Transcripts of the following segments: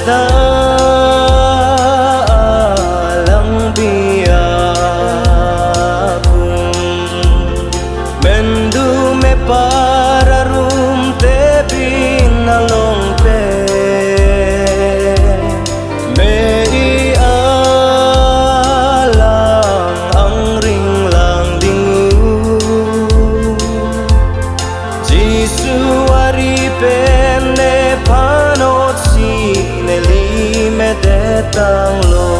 ta alang biakung mendu me pararum te binalong te me alang ang ring lang dingu Jisu ari pene panot si neli me de tang lo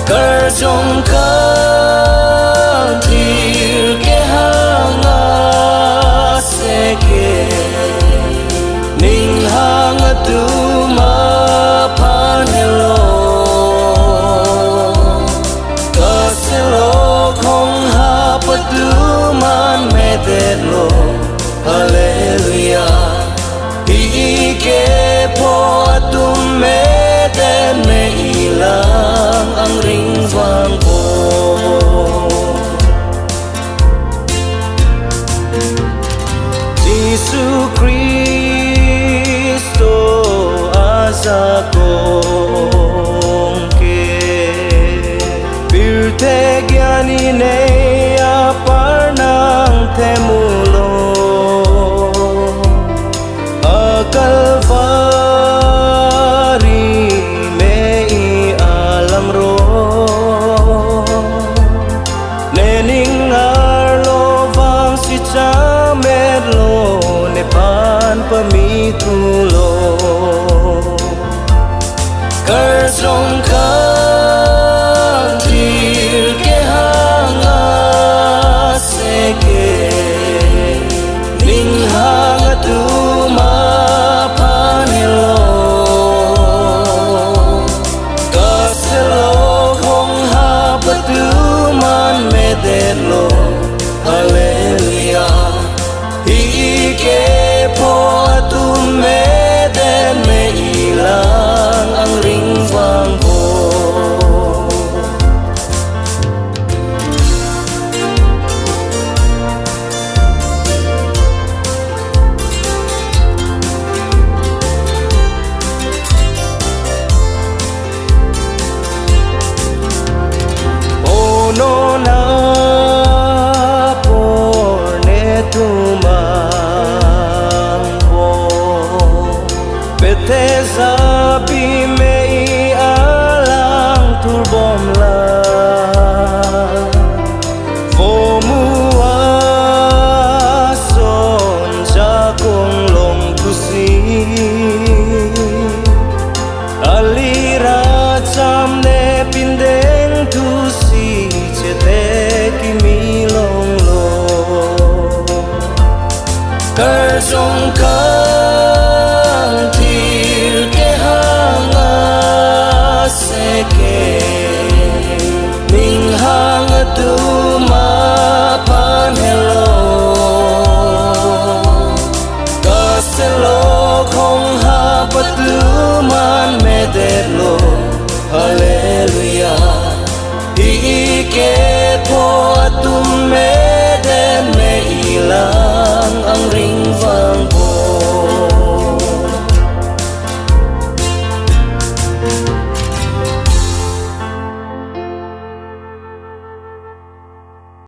kar jong kang tir ke hanga se ke ning hanga tu ma pan hello kaselo khong ha pa tu man me de lo hallelujah ke po atum me den me ilang ang ring vang ko Jesu Cristo asa kong ke birte gyani ne apar nang temulo Kalvari me alam ro nening arlo vang si chamet lo ne pan pamitulo kar song kan tir ke hanga se ke ning hanga tu ma lo hallelujah ke po atum me den me ilang ang ring vang ko oh no na tumangbo Bethesda pi mei alang turbom la Fomua son jakong long kusi Alira